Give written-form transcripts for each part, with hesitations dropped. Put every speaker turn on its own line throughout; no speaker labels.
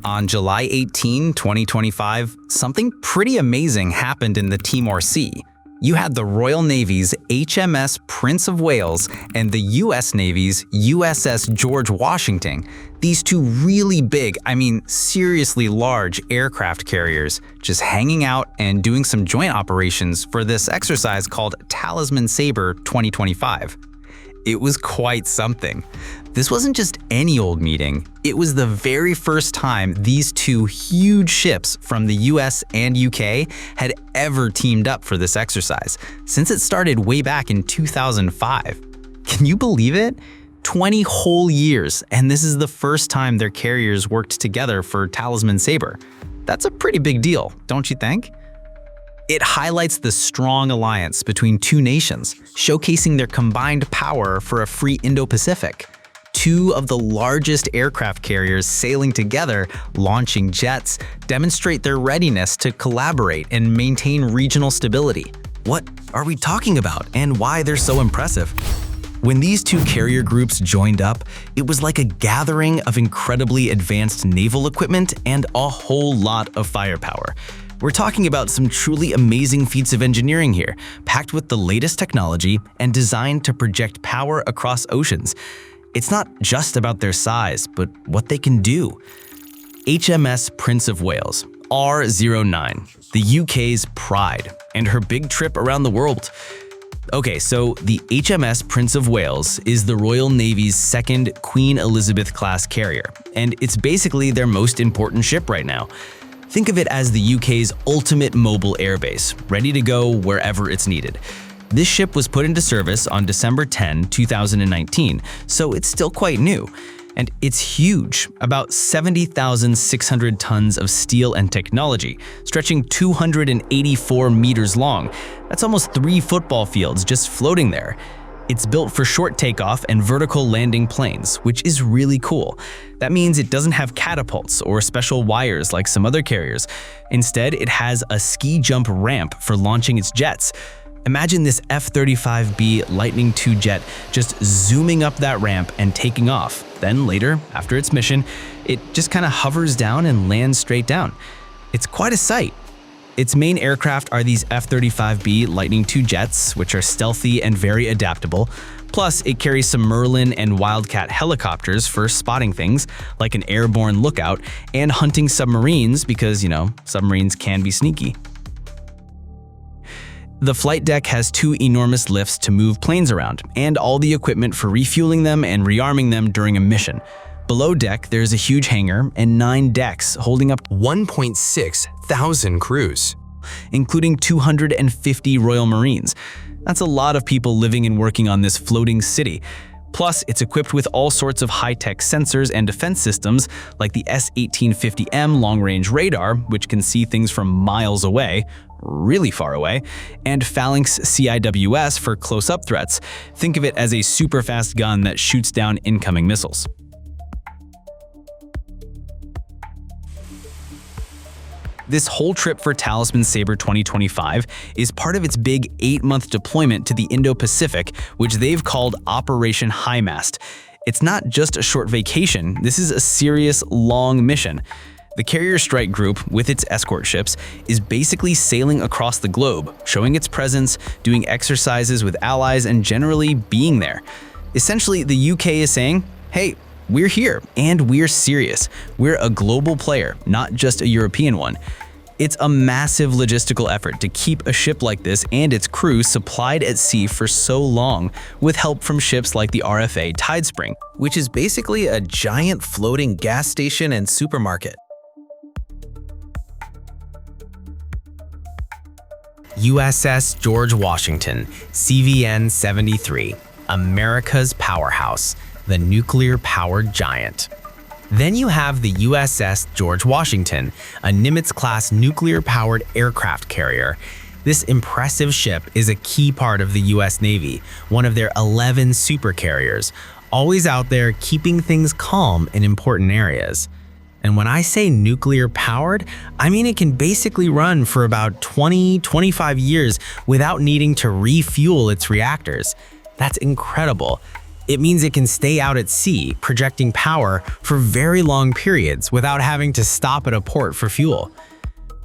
On July 18, 2025, something pretty amazing happened in the Timor Sea. You had the Royal Navy's HMS Prince of Wales and the US Navy's USS George Washington, these two really big, seriously large aircraft carriers, just hanging out and doing some joint operations for this exercise called Talisman Sabre 2025. It was quite something. This wasn't just any old meeting. It was the very first time these two huge ships from the US and UK had ever teamed up for this exercise, since it started way back in 2005. Can you believe it? 20 whole years, and this is the first time their carriers worked together for Talisman Sabre. That's a pretty big deal, don't you think? It highlights the strong alliance between two nations, showcasing their combined power for a free Indo-Pacific. Two of the largest aircraft carriers sailing together, launching jets, demonstrate their readiness to collaborate and maintain regional stability.
What are we talking about, and why they're so impressive? When these two carrier groups joined up, it was like a gathering of incredibly advanced naval equipment and a whole lot of firepower. We're talking about some truly amazing feats of engineering here, packed with the latest technology and designed to project power across oceans. It's not just about their size, but what they can do. HMS Prince of Wales, R09, the UK's pride, and her big trip around the world. Okay, so the HMS Prince of Wales is the Royal Navy's second Queen Elizabeth-class carrier, and it's basically their most important ship right now. Think of it as the UK's ultimate mobile airbase, ready to go wherever it's needed. This ship was put into service on December 10, 2019, so it's still quite new. And it's huge, about 70,600 tons of steel and technology, stretching 284 meters long. That's almost 3 football fields just floating there. It's built for short takeoff and vertical landing planes, which is really cool. That means it doesn't have catapults or special wires like some other carriers. Instead, it has a ski jump ramp for launching its jets. Imagine this F-35B Lightning II jet just zooming up that ramp and taking off. Then later, after its mission, it just kind of hovers down and lands straight down. It's quite a sight. Its main aircraft are these F-35B Lightning II jets, which are stealthy and very adaptable. Plus, it carries some Merlin and Wildcat helicopters for spotting things, like an airborne lookout, and hunting submarines because, submarines can be sneaky. The flight deck has 2 enormous lifts to move planes around, and all the equipment for refueling them and rearming them during a mission. Below deck, there's a huge hangar and 9 decks holding up 1.6 thousand crews, including 250 Royal Marines. That's a lot of people living and working on this floating city. Plus, it's equipped with all sorts of high-tech sensors and defense systems like the S-1850M long-range radar, which can see things from miles away, really far away, and Phalanx CIWS for close-up threats. Think of it as a super-fast gun that shoots down incoming missiles. This whole trip for Talisman Sabre 2025 is part of its big 8-month deployment to the Indo-Pacific, which they've called Operation High Mast. It's not just a short vacation, this is a serious, long mission. The Carrier Strike Group, with its escort ships, is basically sailing across the globe, showing its presence, doing exercises with allies, and generally being there. Essentially, the UK is saying, hey, we're here, and we're serious. We're a global player, not just a European one. It's a massive logistical effort to keep a ship like this and its crew supplied at sea for so long, with help from ships like the RFA Tidespring,
which is basically a giant floating gas station and supermarket.
USS George Washington, CVN-73, America's powerhouse, the nuclear-powered giant. Then you have the USS George Washington, a Nimitz-class nuclear-powered aircraft carrier. This impressive ship is a key part of the US Navy, one of their 11 supercarriers, always out there keeping things calm in important areas. And when I say nuclear-powered, I mean it can basically run for about 20–25 years without needing to refuel its reactors. That's incredible. It means it can stay out at sea, projecting power for very long periods without having to stop at a port for fuel.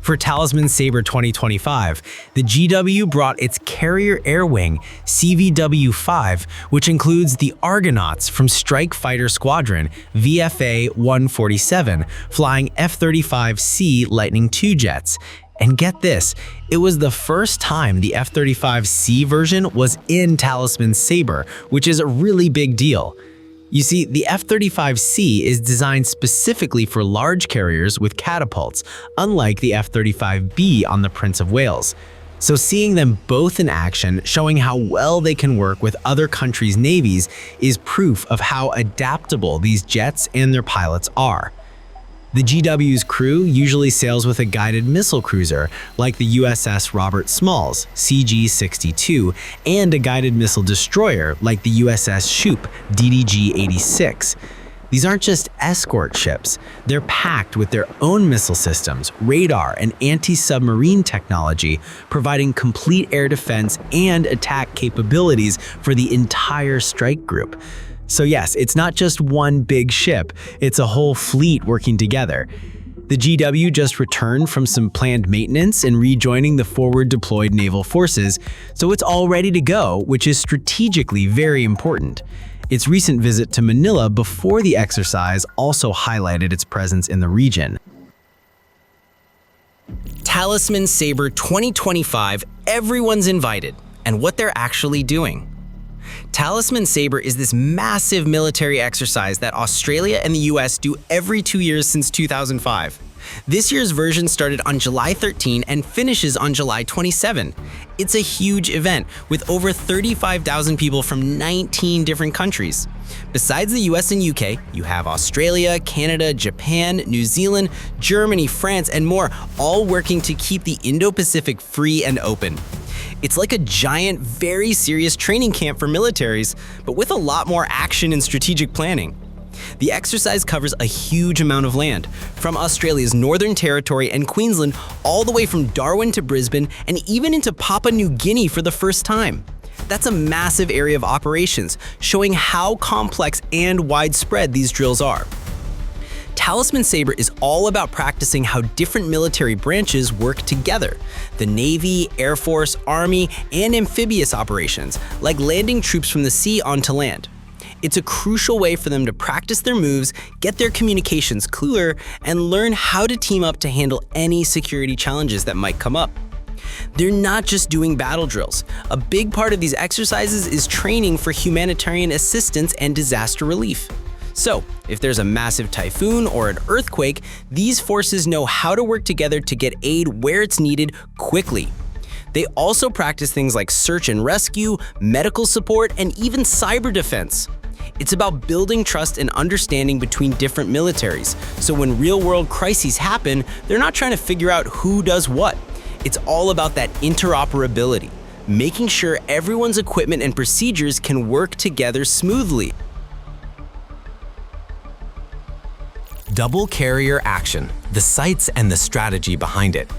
For Talisman Sabre 2025, the GW brought its carrier air wing, CVW-5, which includes the Argonauts from Strike Fighter Squadron VFA-147, flying F-35C Lightning II jets. And get this, it was the first time the F-35C version was in Talisman Sabre, which is a really big deal. You see, the F-35C is designed specifically for large carriers with catapults, unlike the F-35B on the Prince of Wales. So seeing them both in action, showing how well they can work with other countries' navies, is proof of how adaptable these jets and their pilots are. The GW's crew usually sails with a guided missile cruiser, like the USS Robert Smalls, CG-62, and a guided missile destroyer, like the USS Shoup, DDG-86. These aren't just escort ships, they're packed with their own missile systems, radar, and anti-submarine technology, providing complete air defense and attack capabilities for the entire strike group. So yes, it's not just one big ship, it's a whole fleet working together. The GW just returned from some planned maintenance and rejoining the forward deployed naval forces, so it's all ready to go, which is strategically very important. Its recent visit to Manila before the exercise also highlighted its presence in the region.
Talisman Sabre 2025, everyone's invited, and what they're actually doing. Talisman Sabre is this massive military exercise that Australia and the US do every 2 years since 2005. This year's version started on July 13 and finishes on July 27. It's a huge event with over 35,000 people from 19 different countries. Besides the US and UK, you have Australia, Canada, Japan, New Zealand, Germany, France, and more, all working to keep the Indo-Pacific free and open. It's like a giant, very serious training camp for militaries, but with a lot more action and strategic planning. The exercise covers a huge amount of land, from Australia's Northern Territory and Queensland all the way from Darwin to Brisbane and even into Papua New Guinea for the first time. That's a massive area of operations, showing how complex and widespread these drills are. Talisman Sabre is all about practicing how different military branches work together. The Navy, Air Force, Army, and amphibious operations, like landing troops from the sea onto land. It's a crucial way for them to practice their moves, get their communications clear, and learn how to team up to handle any security challenges that might come up. They're not just doing battle drills. A big part of these exercises is training for humanitarian assistance and disaster relief. So, if there's a massive typhoon or an earthquake, these forces know how to work together to get aid where it's needed quickly. They also practice things like search and rescue, medical support, and even cyber defense. It's about building trust and understanding between different militaries, so when real-world crises happen, they're not trying to figure out who does what. It's all about that interoperability, making sure everyone's equipment and procedures can work together smoothly.
Double carrier action, the sights and the strategy behind it.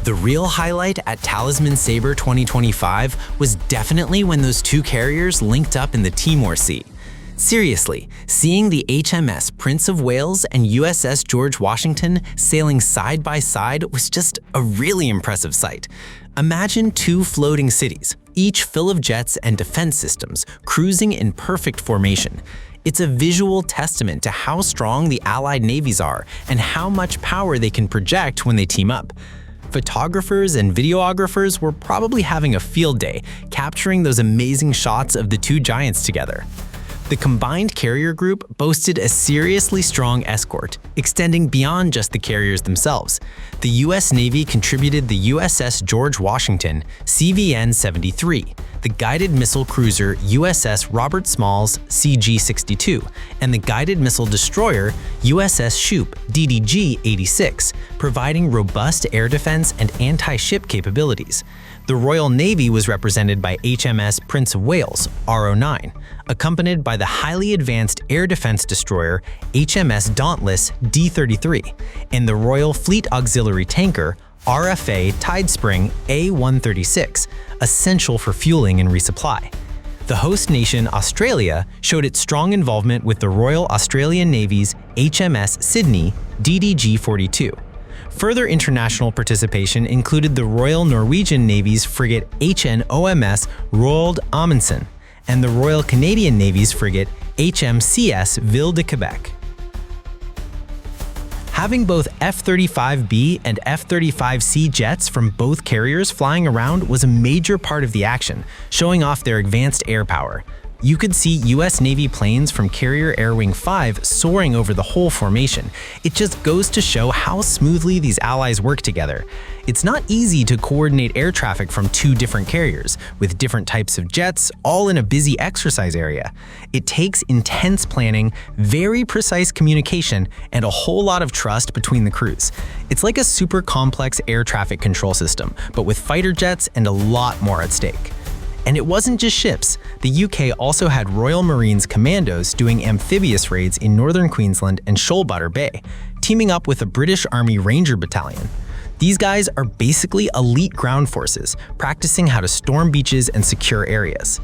The real highlight at Talisman Sabre 2025 was definitely when those two carriers linked up in the Timor Sea. Seriously, seeing the HMS Prince of Wales and USS George Washington sailing side by side was just a really impressive sight. Imagine two floating cities, each full of jets and defense systems, cruising in perfect formation. It's a visual testament to how strong the Allied navies are and how much power they can project when they team up. Photographers and videographers were probably having a field day, capturing those amazing shots of the two giants together. The combined carrier group boasted a seriously strong escort, extending beyond just the carriers themselves. The US Navy contributed the USS George Washington, CVN-73, the guided missile cruiser USS Robert Smalls, CG-62, and the guided missile destroyer USS Shoup, DDG-86, providing robust air defense and anti-ship capabilities. The Royal Navy was represented by HMS Prince of Wales, RO9, accompanied by the highly advanced air defense destroyer HMS Dauntless, D-33, and the Royal Fleet Auxiliary tanker RFA Tidespring A-136, essential for fueling and resupply. The host nation, Australia, showed its strong involvement with the Royal Australian Navy's HMS Sydney DDG-42. Further international participation included the Royal Norwegian Navy's frigate HNOMS Roald Amundsen and the Royal Canadian Navy's frigate HMCS Ville de Quebec. Having both F-35B and F-35C jets from both carriers flying around was a major part of the action, showing off their advanced air power. You could see US Navy planes from Carrier Air Wing 5 soaring over the whole formation. It just goes to show how smoothly these allies work together. It's not easy to coordinate air traffic from two different carriers, with different types of jets, all in a busy exercise area. It takes intense planning, very precise communication, and a whole lot of trust between the crews. It's like a super complex air traffic control system, but with fighter jets and a lot more at stake. And it wasn't just ships. The UK also had Royal Marines commandos doing amphibious raids in northern Queensland and Shoalbutter Bay, teaming up with a British Army Ranger Battalion. These guys are basically elite ground forces, practicing how to storm beaches and secure areas.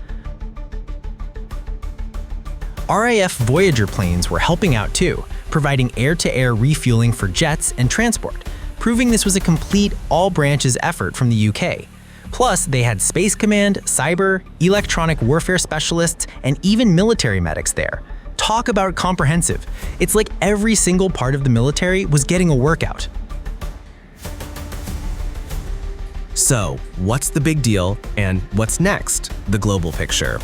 RAF Voyager planes were helping out too, providing air-to-air refueling for jets and transport, proving this was a complete all-branches effort from the UK. Plus, they had Space Command, cyber, electronic warfare specialists, and even military medics there. Talk about comprehensive. It's like every single part of the military was getting a workout.
So, what's the big deal and what's next? The global picture.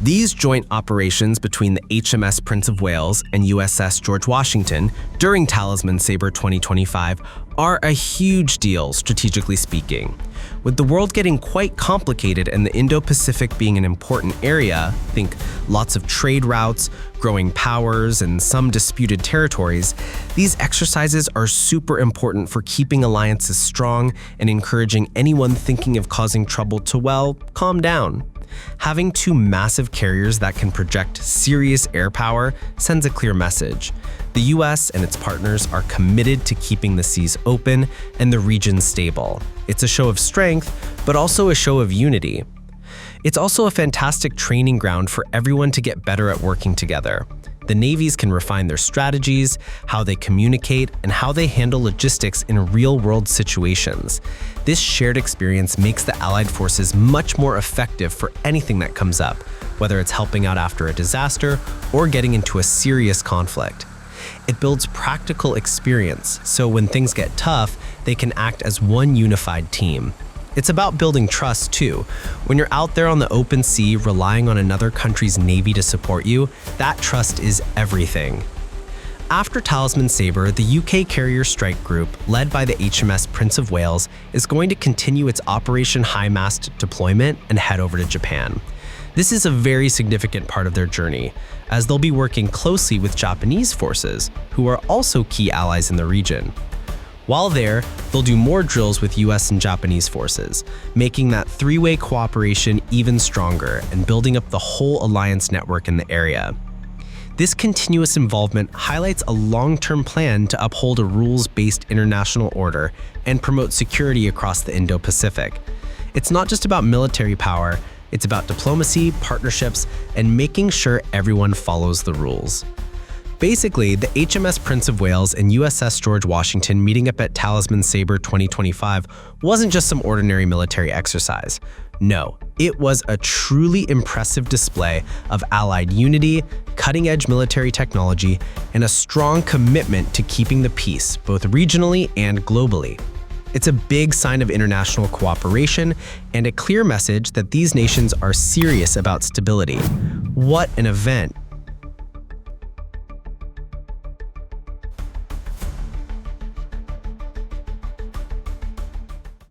These joint operations between the HMS Prince of Wales and USS George Washington during Talisman Sabre 2025 are a huge deal, strategically speaking. With the world getting quite complicated and the Indo-Pacific being an important area, think lots of trade routes, growing powers, and some disputed territories, these exercises are super important for keeping alliances strong and encouraging anyone thinking of causing trouble to, well, calm down. Having two massive carriers that can project serious air power sends a clear message. The US and its partners are committed to keeping the seas open and the region stable. It's a show of strength, but also a show of unity. It's also a fantastic training ground for everyone to get better at working together. The navies can refine their strategies, how they communicate, and how they handle logistics in real-world situations. This shared experience makes the Allied forces much more effective for anything that comes up, whether it's helping out after a disaster or getting into a serious conflict. It builds practical experience, so when things get tough, they can act as one unified team. It's about building trust too. When you're out there on the open sea relying on another country's navy to support you, that trust is everything. After Talisman Sabre, the UK Carrier Strike Group, led by the HMS Prince of Wales, is going to continue its Operation High Mast deployment and head over to Japan. This is a very significant part of their journey, as they'll be working closely with Japanese forces, who are also key allies in the region. While there, they'll do more drills with US and Japanese forces, making that three-way cooperation even stronger and building up the whole alliance network in the area. This continuous involvement highlights a long-term plan to uphold a rules-based international order and promote security across the Indo-Pacific. It's not just about military power, it's about diplomacy, partnerships, and making sure everyone follows the rules. Basically, the HMS Prince of Wales and USS George Washington meeting up at Talisman Sabre 2025 wasn't just some ordinary military exercise. No, it was a truly impressive display of Allied unity, cutting-edge military technology, and a strong commitment to keeping the peace, both regionally and globally. It's a big sign of international cooperation and a clear message that these nations are serious about stability. What an event!